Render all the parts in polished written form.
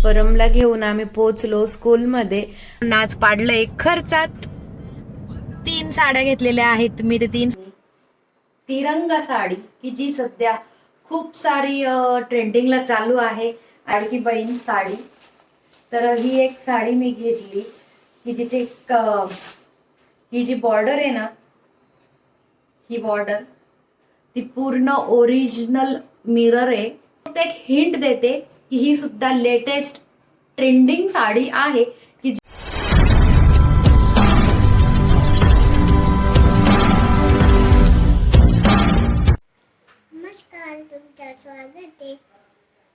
परमला घेऊन आम्ही पोहोचलो स्कूलमध्ये. नाच पाडलंय खर्चात. 3 साड्या घेतलेल्या आहेत मी. ते 3 तिरंगा साडी की जी सध्या खूप सारी ट्रेंडिंगला चालू आहे. लाडकी बहीण साडी. तर ही एक साडी मी घेतली की जिचे ही जी बॉर्डर आहे ना, ही बॉर्डर ती पूर्ण ओरिजिनल मिरर आहे. फक्त एक हिंट देते की ही सुद्धा लेटेस्ट ट्रेंडिंग साडी आहे की नमस्कार, तुमचं स्वागत आहे.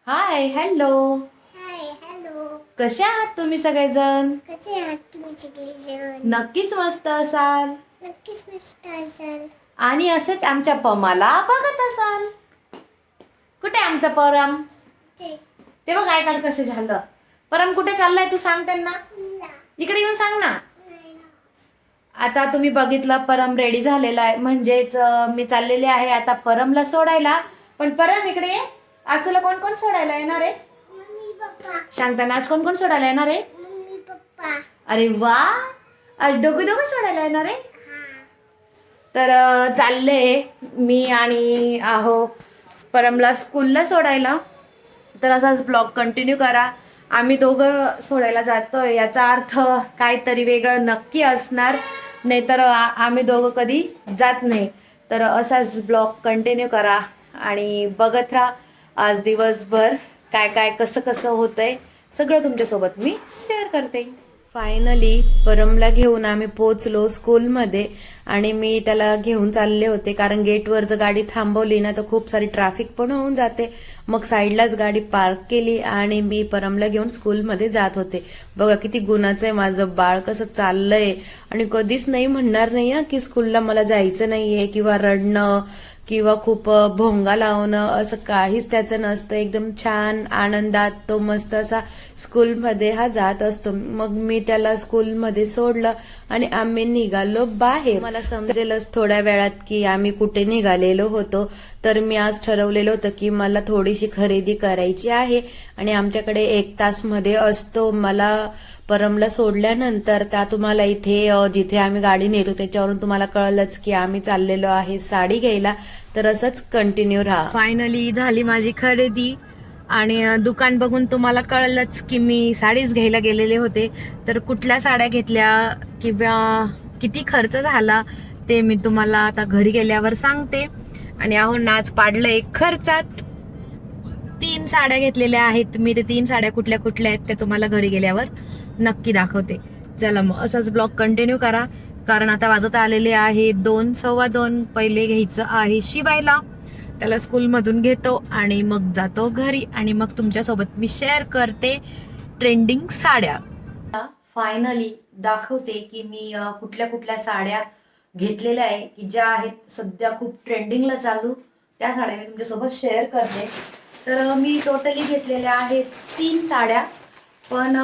Hi hello. Hi hello. कसे आहात तुम्ही सगळेजण? कसे आहात तुम्ही सगळेजण? नक्कीच मस्त असाल. नक्कीच मस्त असाल. आणि असंच आमच्या पमाला बघत असाल. कुठे आमचा परम? ते बघ आयकाड कसं झालं. परम कुठे चाललाय तू सांग त्यांना. इकडे येऊन सांग ना. आता तुम्ही बघितलं परम रेडी झालेला आहे. म्हणजेच मी चाललेले आहे आता परमला सोडायला. पण परम इकडे ये. आज तुला कोण कोण सोडायला येणार आहे? Mummy papa. सांगताना आज कोण कोण सोडायला येणार आहे? Mummy papa. अरे वा, आज दोघं सोडायला येणार आहे. तर चालले मी आणि परमला स्कूलला सोडायला. तर असाच ब्लॉग कंटिन्यू करा. आम्ही दोघं सोडायला जातोय याचा अर्थ काहीतरी वेगळं नक्की असणार, नाहीतर आम्ही दोघं कधी जात नाही. तर असाच ब्लॉग कंटिन्यू करा आणि बघत राहा. आज दिवसभर काय काय कसं कसं होतंय सगळं तुमच्यासोबत मी शेअर करते. फायनली परमला घेऊन आम्ही पोहोचलो स्कूलमध्ये. आणि मी त्याला घेऊन चालले होते कारण गेटवर जर गाडी थांबवली ना तर खूप सारी ट्रॅफिक पण होऊन जाते. मग साईडलाच गाडी पार्क केली आणि मी परमला घेऊन स्कूलमध्ये जात होते. बघा किती गुणाचं आहे माझं बाळ, कसं चाललंय. आणि कधीच नाही म्हणणार नाही की स्कूलला मला जायचं नाहीये किंवा रडणं किंवा खूप भोंगा लावणं असं काहीच त्याचं नसतं. एकदम छान आनंदात तो मस्त असा स्कूलमध्ये हा जात असतो. मग मी त्याला स्कूलमध्ये सोडलं आणि आम्ही निघालो बाहेर. मला समजेलच थोड्या वेळात की आम्ही कुठे निघालेलो होतो. तर मी आज ठरवलेलं होतं की मला थोडीशी खरेदी करायची आहे आणि आमच्याकडे 1 तासमध्ये असतो. मला परमला सोडल्यानंतर त्या तुम्हाला इथे जिथे आम्ही गाडी नेतो त्याच्यावरून तुम्हाला कळलंच की आम्ही चाललेलो आहे साडी घ्यायला. तर असंच कंटिन्यू राहा. फायनली झाली माझी खरेदी आणि दुकान बघून तुम्हाला कळलंच की मी साडीच घ्यायला गेलेले होते. तर कुठल्या साड्या घेतल्या किंवा किती खर्च झाला ते मी तुम्हाला आता घरी गेल्यावर सांगते. आणि नाच पाडलंय खर्चात. 3 साड्या घेतलेल्या आहेत मी. ते 3 साड्या कुठल्या कुठल्या आहेत त्या तुम्हाला घरी गेल्यावर नक्की दाखवते. चला मग असाच ब्लॉग कंटिन्यू करा कारण आता वाजत आलेले आहे 2, 2:15. पहिले घ्यायचं आहे शिवायला. त्याला स्कूलमधून घेतो आणि मग जातो घरी आणि मग तुमच्यासोबत मी शेअर करते ट्रेंडिंग साड्या. फायनली दाखवते की मी कुठल्या कुठल्या साड्या घेतलेल्या आहे की ज्या आहेत सध्या खूप ट्रेंडिंगला चालू. त्या साड्या मी तुमच्यासोबत शेअर करते. तर मी टोटली घेतलेल्या आहेत 3 साड्या. पण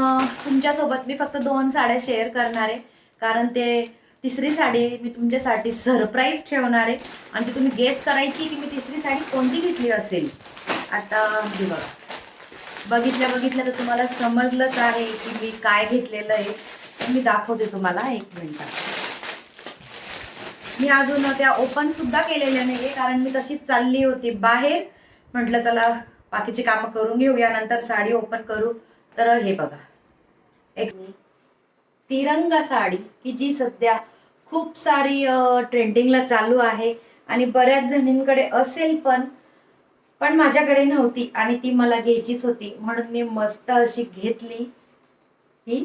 तुमच्यासोबत मी फक्त 2 साड्या शेअर करणार आहे कारण ते तिसरी साडी मी तुमच्यासाठी सरप्राईज ठेवणार आहे आणि ती तुम्ही गेस करायची की मी तिसरी साडी कोणती घेतली असेल. आता हे बघा, बघितल्या तर तुम्हाला समजलंच आहे की मी काय घेतलेलं आहे. मी दाखवते तुम्हाला 1 मिनिटात. मी अजून त्या ओपन सुद्धा केलेल्या नाहीये कारण मी तशीच चालली होती बाहेर. म्हटलं चला बाकीची कामं करून घेऊया नंतर साडी ओपन करू. तर हे बघा, एक तिरंगा साडी की जी सध्या खूप सारी ट्रेंडिंगला चालू आहे आणि बऱ्याच जणींकडे असेल पण माझ्याकडे नव्हती आणि ती मला घ्यायचीच होती म्हणून मी मस्त अशी घेतली ही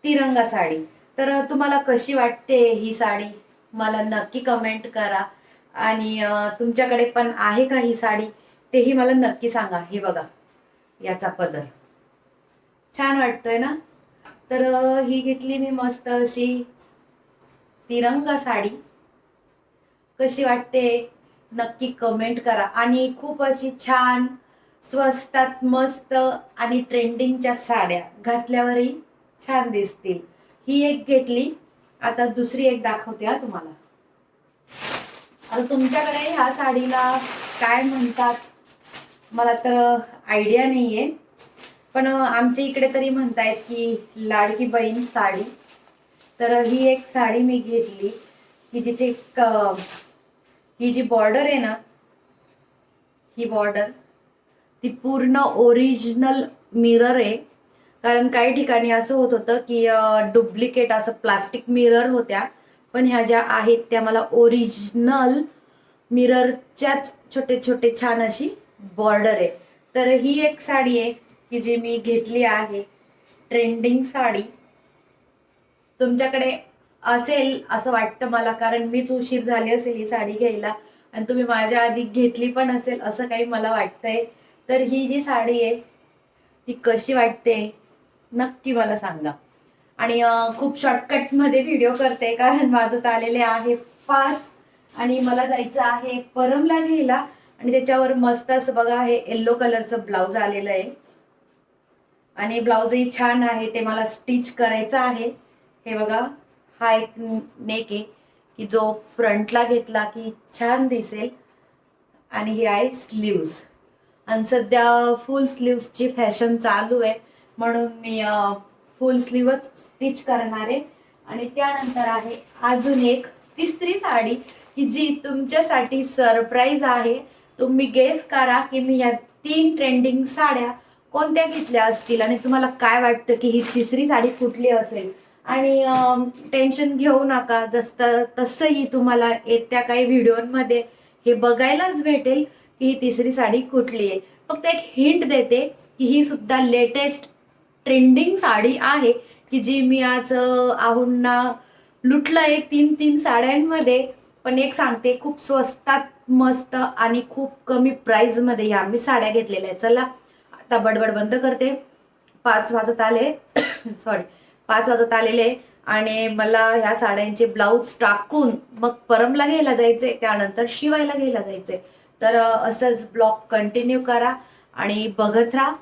तिरंगा साडी. तर तुम्हाला कशी वाटते ही साडी मला नक्की कमेंट करा आणि तुमच्याकडे पण आहे का ही साडी तेही मला नक्की सांगा. हे बघा याचा पदर छान वाटतोय ना. तर ही घेतली मी मस्त अशी तिरंगा साडी. कशी वाटते नक्की कमेंट करा आणि खूप अशी छान स्वस्तात मस्त आणि ट्रेंडिंगच्या साड्या घातल्यावरही छान दिसतील. ही एक घेतली. आता दुसरी एक दाखवते हा तुम्हाला. आता तुमच्याकडे ह्या साडीला काय म्हणतात मला तर आयडिया नाहीये. पण आमच्या इकडे तरी म्हणतायत की लाडकी बहीण साडी. तर ही एक साडी मी घेतली की जिचे ही जी बॉर्डर आहे ना, ही बॉर्डर ती पूर्ण ओरिजिनल मिरर आहे. कारण काही ठिकाणी असं होत होतं की डुप्लिकेट असं प्लास्टिक मिरर होत्या, पण ह्या ज्या आहेत त्या मला ओरिजिनल मिररच्याच छोटे छोटे छान अशी बॉर्डर आहे. तर ही एक साडी आहे की जी मी घेतली आहे, ट्रेंडिंग साडी. तुमच्याकडे असेल असं वाटतं मला, कारण मीच उशीर झाली असेल ही साडी घ्यायला आणि तुम्ही माझ्या आधी घेतली पण असेल असं काही मला वाटतंय. तर ही जी साडी आहे ती कशी वाटते नक्की मला सांगा. आणि खूप शॉर्टकट मध्ये व्हिडिओ करते कारण वाजत आलेले आहे 5 आणि मला जायचं आहे परमला घ्यायला. आणि त्याच्यावर मस्त असं बघा हे येल्लो कलरचं ब्लाऊज आलेलं आहे आणि ब्लाऊजही छान आहे, ते मला स्टिच करायचं आहे. हे बघा हा एक नेक आहे की जो फ्रंटला घेतला की छान दिसेल. आणि ही आहे स्लीव्ज. आणि सध्या फुल स्लीव्सची फॅशन चालू आहे म्हणून मी फुल स्लीवच स्टिच करणार आहे. आणि त्यानंतर आहे अजून एक तिसरी साडी की जी तुमच्यासाठी सरप्राईज आहे. तुम्ही गेस करा की मी या 3 ट्रेंडिंग साड्या कोणत्या घेतल्या असतील आणि तुम्हाला काय वाटतं की ही तिसरी साडी कुठली असेल. आणि टेन्शन घेऊ नका, तसंही तुम्हाला येत्या काही व्हिडिओमध्ये हे बघायलाच भेटेल की ही तिसरी साडी कुठली आहे. फक्त एक हिंट देते की ही सुद्धा लेटेस्ट ट्रेंडिंग साडी आहे की जी मी आज आहुंना लुटलंय 3 साड्यांमध्ये. पण एक सांगते, खूप स्वस्तात मस्त आणि खूप कमी प्राइस मध्ये ह्या मी साड्या घेतलेल्या आहेत. चला आता बडबड बंद करते. 5 वाजत आले सॉरी 5 वाजत आलेले आणि मला ह्या साड्यांचे ब्लाऊज टाकून मग परमला घ्यायला जायचे, त्यानंतर शिवायला घ्यायला जायचे. तर असंच ब्लॉग कंटिन्यू करा आणि बघत राहा.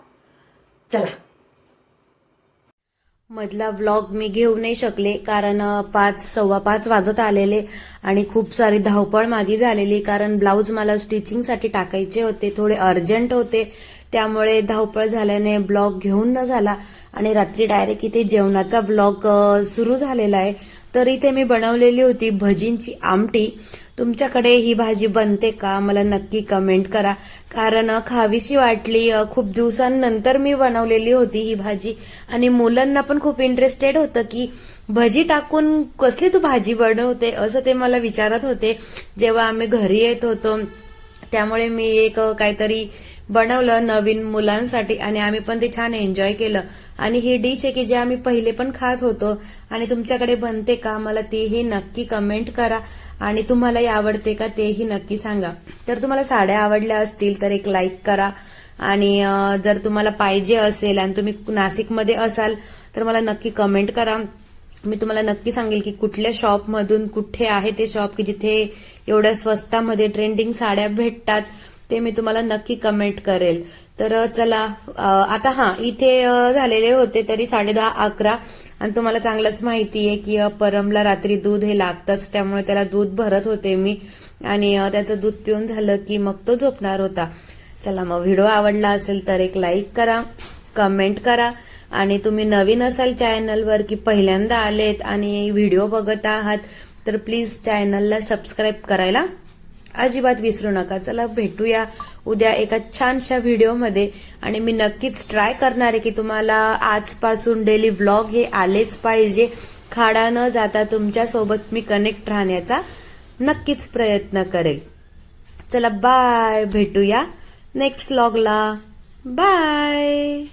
चला. मधला व्लॉग मी घेऊ नाही शकले कारण 5:15 वाजत आलेले आणि खूप सारी धावपळ माझी झालेली, कारण ब्लाऊज मला स्टिचिंगसाठी टाकायचे होते, थोडे अर्जंट होते, त्यामुळे धावपळ झाल्याने ब्लॉग घेऊन न झाला. आणि रात्री डायरेक्ट इथे जेवणाचा ब्लॉग सुरू झालेला आहे. तर इथे मी बनवलेली होती भजींची आमटी. तुमच्याकडे ही भाजी बनते का मला नक्की कमेंट करा, कारण खावीशी वाटली. खूप दिवसांनंतर मी बनवलेली होती ही भाजी आणि मुलांना पण खूप इंटरेस्टेड होतं की भजी टाकून कसली तू भाजी बनवते असं ते मला विचारत होते जेव्हा आम्ही घरी येत होतो. त्यामुळे मी एक काहीतरी बनवलं नवीन मुलांसाठी आणि आम्ही पण ते छान एन्जॉय केलं. आणि ही डिश आहे की जे आम्ही पहिले पण खात होतो. आणि तुमच्याकडे बनते का मला तेही नक्की कमेंट करा आणि तुम्हालाही आवडते का तेही नक्की सांगा. तर तुम्हाला साड्या आवडल्या असतील तर एक लाईक करा आणि जर तुम्हाला पाहिजे असेल आणि तुम्ही नाशिकमध्ये असाल तर मला नक्की कमेंट करा. मी तुम्हाला नक्की सांगेल की कुठल्या शॉपमधून कुठे आहे ते शॉप की जिथे एवढ्या स्वस्तामध्ये ट्रेंडिंग साड्या भेटतात ते मी तुम्हाला नक्की कमेंट करेल. तर चला आता इथे झालेले होते तरी 10:30-11 आणि तुम्हाला चांगलंच माहिती आहे की परमला रात्री दूध हे लागतंच, त्यामुळे त्याला दूध भरत होते मी आणि त्याचं दूध पिऊन झालं की मग तो झोपणार होता. चला मग व्हिडिओ आवडला असेल तर एक लाईक करा, कमेंट करा आणि तुम्ही नवीन असाल चॅनलवर की पहिल्यांदा आलेत आणि व्हिडिओ बघत आहात तर प्लीज चॅनलला सबस्क्राईब करायला अजिबात विसरू नका. चला भेटूया उद्या एका छानशा व्हिडिओमध्ये आणि मी नक्कीच ट्राय करणार आहे की तुम्हाला आजपासून डेली व्लॉग हे आलेच पाहिजे. खाडा न जाता तुमच्यासोबत मी कनेक्ट राहण्याचा नक्कीच प्रयत्न करेल. चला बाय, भेटूया नेक्स्ट व्लॉगला. बाय.